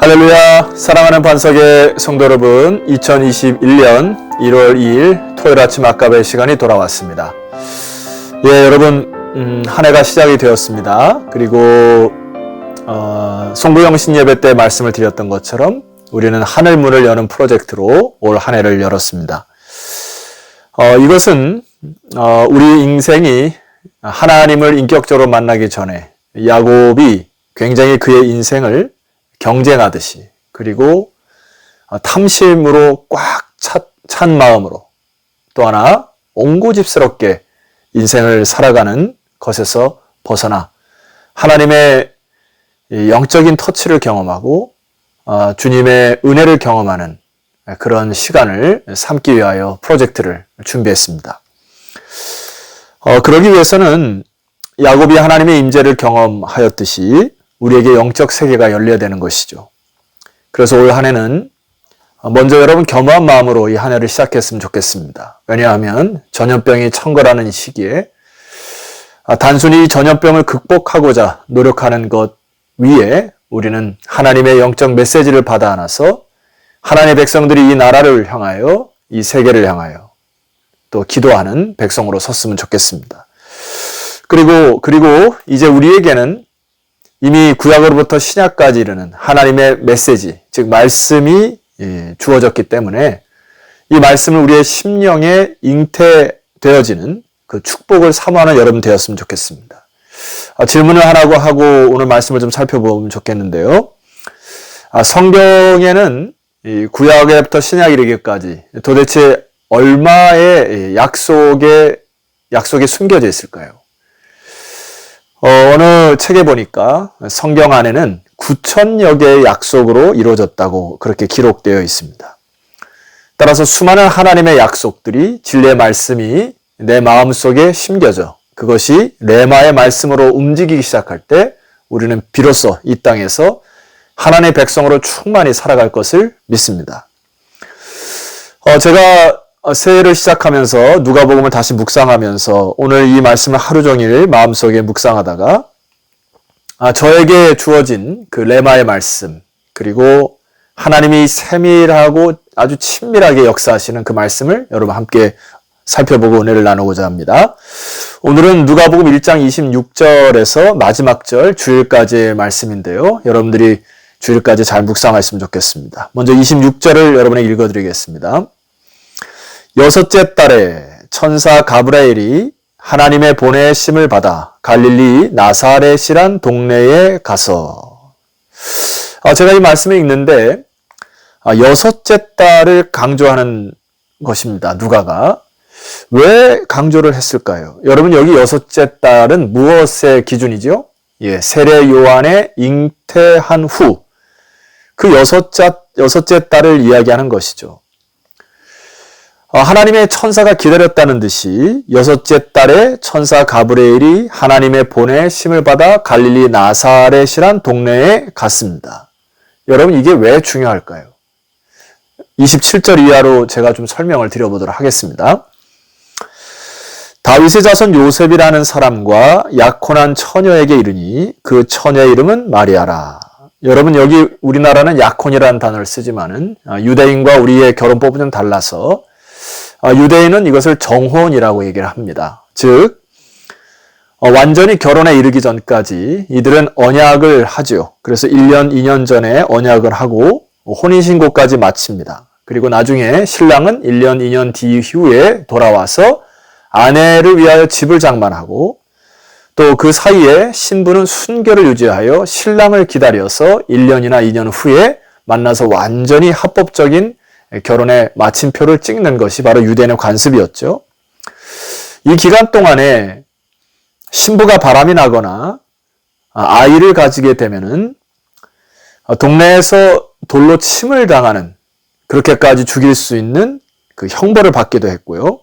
할렐루야, 사랑하는 반석의 성도 여러분, 2021년 1월 2일 토요일 아침 아까의 시간이 돌아왔습니다. 예, 여러분, 한 해가 시작이 되었습니다. 그리고 송구영신 예배 때 말씀을 드렸던 것처럼 우리는 하늘문을 여는 프로젝트로 올 한 해를 열었습니다. 이것은 우리 인생이 하나님을 인격적으로 만나기 전에 야곱이 굉장히 그의 인생을 경쟁하듯이, 그리고 탐심으로 꽉 찬 마음으로 또 하나 옹고집스럽게 인생을 살아가는 것에서 벗어나 하나님의 영적인 터치를 경험하고 주님의 은혜를 경험하는 그런 시간을 삼기 위하여 프로젝트를 준비했습니다. 그러기 위해서는 야곱이 하나님의 임재를 경험하였듯이 우리에게 영적 세계가 열려야 되는 것이죠. 그래서 올 한 해는 먼저 여러분 겸허한 마음으로 이 한 해를 시작했으면 좋겠습니다. 왜냐하면 전염병이 청거라는 이 시기에 단순히 전염병을 극복하고자 노력하는 것 위에 우리는 하나님의 영적 메시지를 받아 안아서 하나님의 백성들이 이 나라를 향하여, 이 세계를 향하여 또 기도하는 백성으로 섰으면 좋겠습니다. 그리고 이제 우리에게는 이미 구약으로부터 신약까지 이르는 하나님의 메시지, 즉 말씀이 주어졌기 때문에 이 말씀을 우리의 심령에 잉태되어지는 그 축복을 사모하는 여러분 되었으면 좋겠습니다. 질문을 하라고 하고 오늘 말씀을 좀 살펴보면 좋겠는데요. 성경에는 이 구약에부터 신약 이르기까지 도대체 얼마의 약속이 숨겨져 있을까요? 어느 책에 보니까 성경 안에는 9,000여 개의 약속으로 이루어졌다고 그렇게 기록되어 있습니다. 따라서 수많은 하나님의 약속들이, 진리의 말씀이 내 마음속에 심겨져 그것이 레마의 말씀으로 움직이기 시작할 때 우리는 비로소 이 땅에서 하나님의 백성으로 충만히 살아갈 것을 믿습니다. 제가 새해를 시작하면서 누가복음을 다시 묵상하면서 오늘 이 말씀을 하루 종일 마음속에 묵상하다가 저에게 주어진 그 레마의 말씀, 그리고 하나님이 세밀하고 아주 친밀하게 역사하시는 그 말씀을 여러분 함께 살펴보고 은혜를 나누고자 합니다. 오늘은 누가복음 1장 26절에서 마지막 절 주일까지의 말씀인데요. 여러분들이 주일까지 잘 묵상하셨으면 좋겠습니다. 먼저 26절을 여러분에게 읽어드리겠습니다. 여섯째 달에 천사 가브리엘이 하나님의 보내심을 받아 갈릴리 나사렛이란 동네에 가서, 제가 이 말씀을 읽는데 여섯째 달을 강조하는 것입니다. 누가가 왜 강조를 했을까요? 여러분, 여기 여섯째 달은 무엇의 기준이죠? 세례 요한의 잉태한 후 그 여섯째 달을 이야기하는 것이죠. 하나님의 천사가 기다렸다는 듯이 여섯째 달에 천사 가브리엘이 하나님의 보내심을 받아 갈릴리 나사렛이란 동네에 갔습니다. 여러분, 이게 왜 중요할까요? 27절 이하로 제가 좀 설명을 드려보도록 하겠습니다. 다윗의 자손 요셉이라는 사람과 약혼한 처녀에게 이르니 그 처녀의 이름은 마리아라. 여러분, 여기 우리나라는 약혼이라는 단어를 쓰지만은 유대인과 우리의 결혼법은 좀 달라서 유대인은 이것을 정혼이라고 얘기를 합니다. 즉 완전히 결혼에 이르기 전까지 이들은 언약을 하죠. 그래서 1년, 2년 전에 언약을 하고 혼인신고까지 마칩니다. 그리고 나중에 신랑은 1년, 2년 뒤후에 돌아와서 아내를 위하여 집을 장만하고 또 그 사이에 신부는 순결을 유지하여 신랑을 기다려서 1년이나 2년 후에 만나서 완전히 합법적인 결혼의 마침표를 찍는 것이 바로 유대인의 관습이었죠. 이 기간 동안에 신부가 바람이 나거나 아이를 가지게 되면은 동네에서 돌로 침을 당하는, 그렇게까지 죽일 수 있는 그 형벌을 받기도 했고요.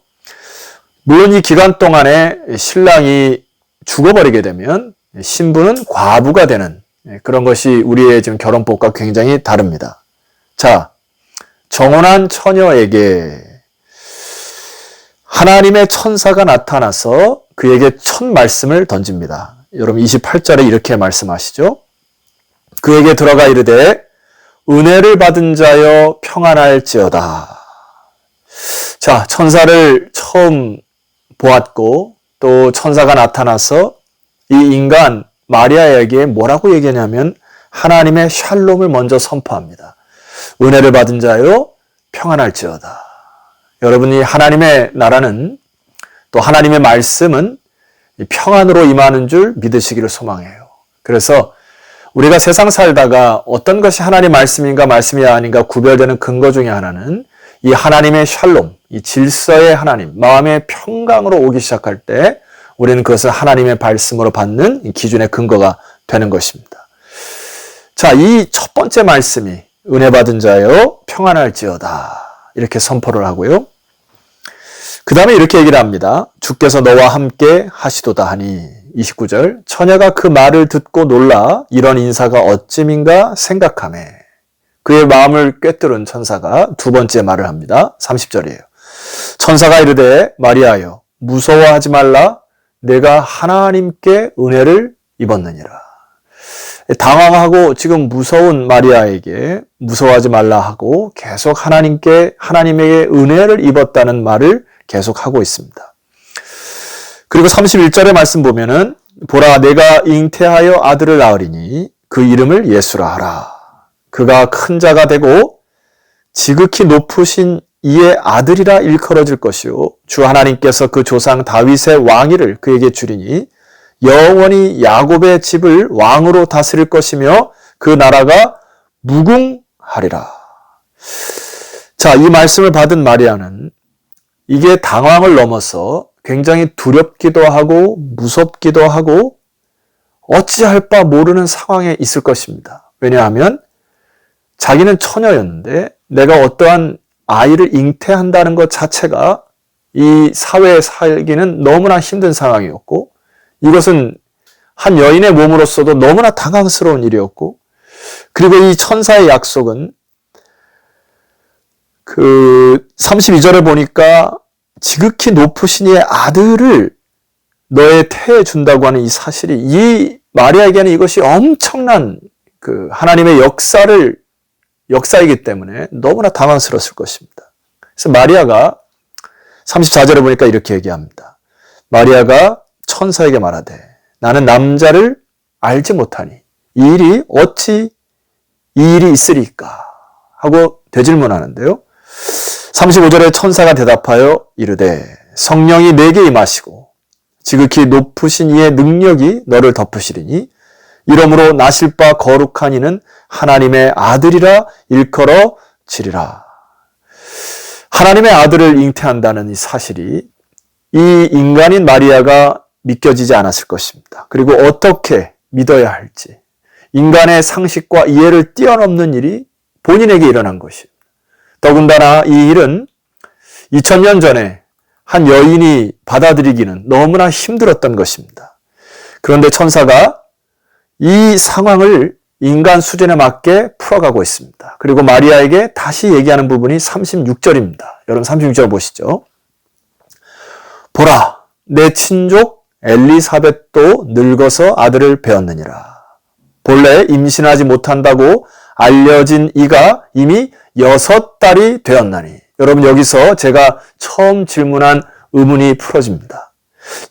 물론 이 기간 동안에 신랑이 죽어버리게 되면 신부는 과부가 되는 그런 것이 우리의 지금 결혼법과 굉장히 다릅니다. 자, 정혼한 처녀에게 하나님의 천사가 나타나서 그에게 첫 말씀을 던집니다. 여러분 28절에 이렇게 말씀하시죠. 그에게 들어가 이르되 은혜를 받은 자여 평안할지어다. 자, 천사를 처음 보았고 또 천사가 나타나서 이 인간 마리아에게 뭐라고 얘기하냐면 하나님의 샬롬을 먼저 선포합니다. 은혜를 받은 자여 평안할지어다. 여러분이 하나님의 나라는 또 하나님의 말씀은 평안으로 임하는 줄 믿으시기를 소망해요. 그래서 우리가 세상 살다가 어떤 것이 하나님 말씀인가 말씀이 아닌가 구별되는 근거 중에 하나는 이 하나님의 샬롬, 이 질서의 하나님, 마음의 평강으로 오기 시작할 때 우리는 그것을 하나님의 말씀으로 받는 기준의 근거가 되는 것입니다. 자, 이 첫 번째 말씀이 은혜 받은 자여 평안할지어다. 이렇게 선포를 하고요. 그 다음에 이렇게 얘기를 합니다. 주께서 너와 함께 하시도다 하니 29절 처녀가 그 말을 듣고 놀라 이런 인사가 어찌민가 생각하매 그의 마음을 꿰뚫은 천사가 두 번째 말을 합니다. 30절이에요. 천사가 이르되 마리아여 무서워하지 말라 내가 하나님께 은혜를 입었느니라. 당황하고 지금 무서운 마리아에게 무서워하지 말라 하고 계속 하나님에게 은혜를 입었다는 말을 계속하고 있습니다. 그리고 31절의 말씀 보면은 보라 내가 잉태하여 아들을 낳으리니 그 이름을 예수라 하라. 그가 큰 자가 되고 지극히 높으신 이의 아들이라 일컬어질 것이요 주 하나님께서 그 조상 다윗의 왕위를 그에게 주리니 영원히 야곱의 집을 왕으로 다스릴 것이며 그 나라가 무궁하리라. 자, 이 말씀을 받은 마리아는 이게 당황을 넘어서 굉장히 두렵기도 하고 무섭기도 하고 어찌할 바 모르는 상황에 있을 것입니다. 왜냐하면 자기는 처녀였는데 내가 어떠한 아이를 잉태한다는 것 자체가 이 사회에 살기는 너무나 힘든 상황이었고 이것은 한 여인의 몸으로서도 너무나 당황스러운 일이었고 그리고 이 천사의 약속은 그 32절에 보니까 지극히 높으신 이의 아들을 너의 태에 준다고 하는 이 사실이 이 마리아에게는 이것이 엄청난 그 하나님의 역사이기 때문에 너무나 당황스러웠을 것입니다. 그래서 마리아가 34절에 보니까 이렇게 얘기합니다. 마리아가 천사에게 말하되 나는 남자를 알지 못하니 어찌 이 일이 있으리까 하고 되질문하는데요. 35절에 천사가 대답하여 이르되 성령이 내게 임하시고 지극히 높으신 이의 능력이 너를 덮으시리니 이러므로 나실 바 거룩한 이는 하나님의 아들이라 일컬어지리라. 하나님의 아들을 잉태한다는 이 사실이 이 인간인 마리아가 믿겨지지 않았을 것입니다. 그리고 어떻게 믿어야 할지 인간의 상식과 이해를 뛰어넘는 일이 본인에게 일어난 것입니다. 더군다나 이 일은 2000년 전에 한 여인이 받아들이기는 너무나 힘들었던 것입니다. 그런데 천사가 이 상황을 인간 수준에 맞게 풀어가고 있습니다. 그리고 마리아에게 다시 얘기하는 부분이 36절입니다. 여러분 36절 보시죠. 보라, 내 친족 엘리사벳도 늙어서 아들을 배었느니라. 본래 임신하지 못한다고 알려진 이가 이미 6달이 되었나니. 여러분 여기서 제가 처음 질문한 의문이 풀어집니다.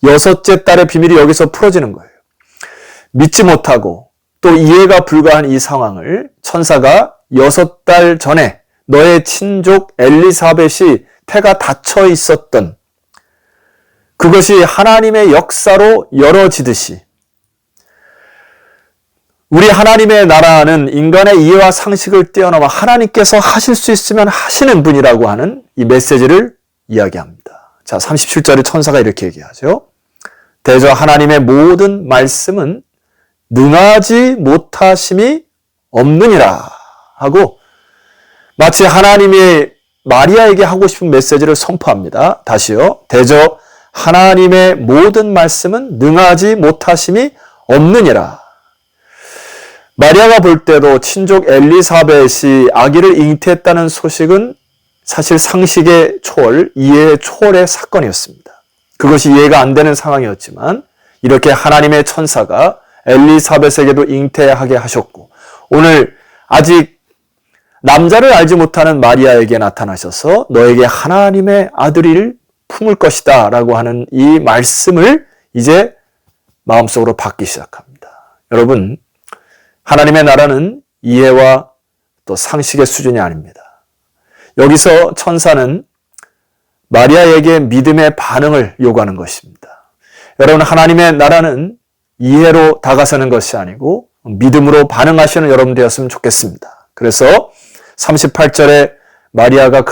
6째 딸의 비밀이 여기서 풀어지는 거예요. 믿지 못하고 또 이해가 불가한 이 상황을 천사가 6달 전에 너의 친족 엘리사벳이 태가 닫혀 있었던 그것이 하나님의 역사로 열어지듯이 우리 하나님의 나라는 인간의 이해와 상식을 뛰어넘어 하나님께서 하실 수 있으면 하시는 분이라고 하는 이 메시지를 이야기합니다. 자, 37절에 천사가 이렇게 얘기하죠. 대저 하나님의 모든 말씀은 능하지 못하심이 없느니라 하고 마치 하나님이 마리아에게 하고 싶은 메시지를 선포합니다. 다시요. 대저 하나님의 모든 말씀은 능하지 못하심이 없느니라. 마리아가 볼 때도 친족 엘리사벳이 아기를 잉태했다는 소식은 사실 상식의 초월, 이해의 초월의 사건이었습니다. 그것이 이해가 안 되는 상황이었지만 이렇게 하나님의 천사가 엘리사벳에게도 잉태하게 하셨고 오늘 아직 남자를 알지 못하는 마리아에게 나타나셔서 너에게 하나님의 아들을 품을 것이다 라고 하는 이 말씀을 이제 마음속으로 받기 시작합니다. 여러분, 하나님의 나라는 이해와 또 상식의 수준이 아닙니다. 여기서 천사는 마리아에게 믿음의 반응을 요구하는 것입니다. 여러분, 하나님의 나라는 이해로 다가서는 것이 아니고 믿음으로 반응하시는 여러분 되었으면 좋겠습니다. 그래서 38절에 마리아가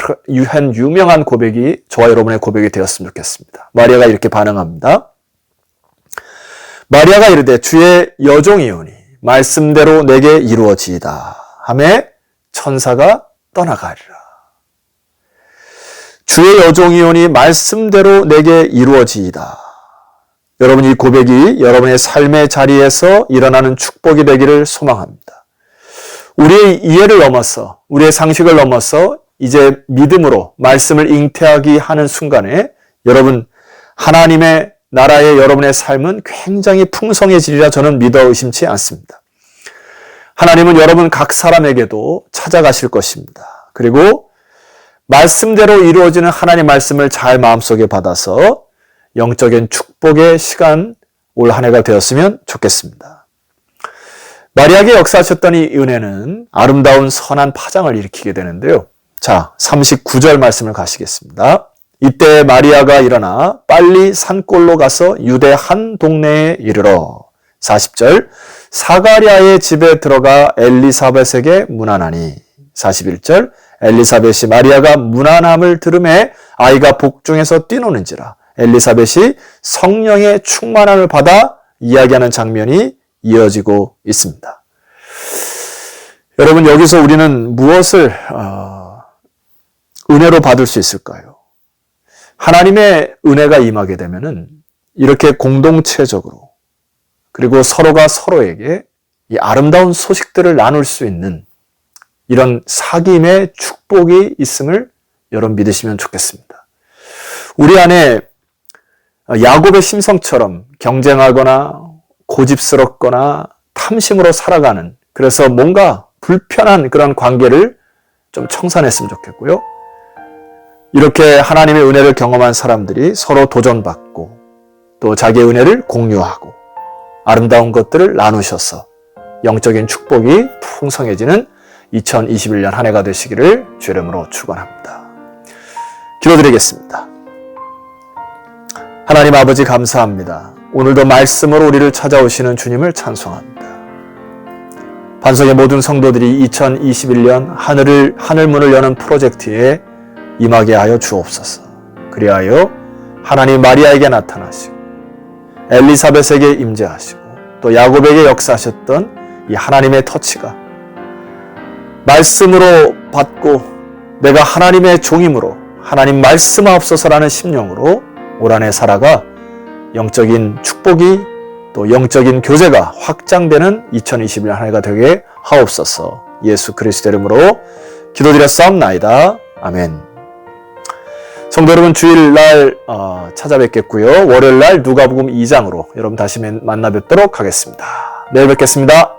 한 유명한 고백이 저와 여러분의 고백이 되었으면 좋겠습니다. 마리아가 이렇게 반응합니다. 마리아가 이르되 주의 여종이오니 말씀대로 내게 이루어지이다 하매 천사가 떠나가리라. 주의 여종이오니 말씀대로 내게 이루어지이다. 여러분, 이 고백이 여러분의 삶의 자리에서 일어나는 축복이 되기를 소망합니다. 우리의 이해를 넘어서, 우리의 상식을 넘어서 이제 믿음으로 말씀을 잉태하기 하는 순간에 여러분, 하나님의 나라의 여러분의 삶은 굉장히 풍성해지리라 저는 믿어 의심치 않습니다. 하나님은 여러분 각 사람에게도 찾아가실 것입니다. 그리고 말씀대로 이루어지는 하나님의 말씀을 잘 마음속에 받아서 영적인 축복의 시간 올 한 해가 되었으면 좋겠습니다. 마리아에게 역사하셨던 이 은혜는 아름다운 선한 파장을 일으키게 되는데요. 자, 39절 말씀을 가시겠습니다. 이때 마리아가 일어나 빨리 산골로 가서 유대 한 동네에 이르러 40절 사가랴의 집에 들어가 엘리사벳에게 문안하니 41절 엘리사벳이 마리아가 문안함을 들음에 아이가 복중에서 뛰노는지라 엘리사벳이 성령의 충만함을 받아 이야기하는 장면이 이어지고 있습니다. 여러분, 여기서 우리는 무엇을 은혜로 받을 수 있을까요? 하나님의 은혜가 임하게 되면은 이렇게 공동체적으로 그리고 서로가 서로에게 이 아름다운 소식들을 나눌 수 있는 이런 사귐의 축복이 있음을 여러분 믿으시면 좋겠습니다. 우리 안에 야곱의 심성처럼 경쟁하거나 고집스럽거나 탐심으로 살아가는, 그래서 뭔가 불편한 그런 관계를 좀 청산했으면 좋겠고요. 이렇게 하나님의 은혜를 경험한 사람들이 서로 도전받고 또 자기의 은혜를 공유하고 아름다운 것들을 나누셔서 영적인 축복이 풍성해지는 2021년 한 해가 되시기를 주 이름으로 축원합니다. 기도드리겠습니다. 하나님 아버지 감사합니다. 오늘도 말씀으로 우리를 찾아오시는 주님을 찬송합니다. 반석의 모든 성도들이 2021년 하늘 문을 여는 프로젝트에 임하게 하여 주옵소서. 그리하여 하나님 마리아에게 나타나시고 엘리사벳에게 임재하시고 또 야곱에게 역사하셨던 이 하나님의 터치가 말씀으로 받고 내가 하나님의 종임으로 하나님 말씀하옵소서라는 심령으로 올 한 해 살아가 영적인 축복이 또 영적인 교제가 확장되는 2021년 한 해가 되게 하옵소서. 예수 그리스도 이름으로 기도드렸사옵나이다. 아멘. 성도 여러분, 주일날 찾아뵙겠고요. 월요일날 누가복음 2장으로 여러분 다시 만나 뵙도록 하겠습니다. 내일 뵙겠습니다.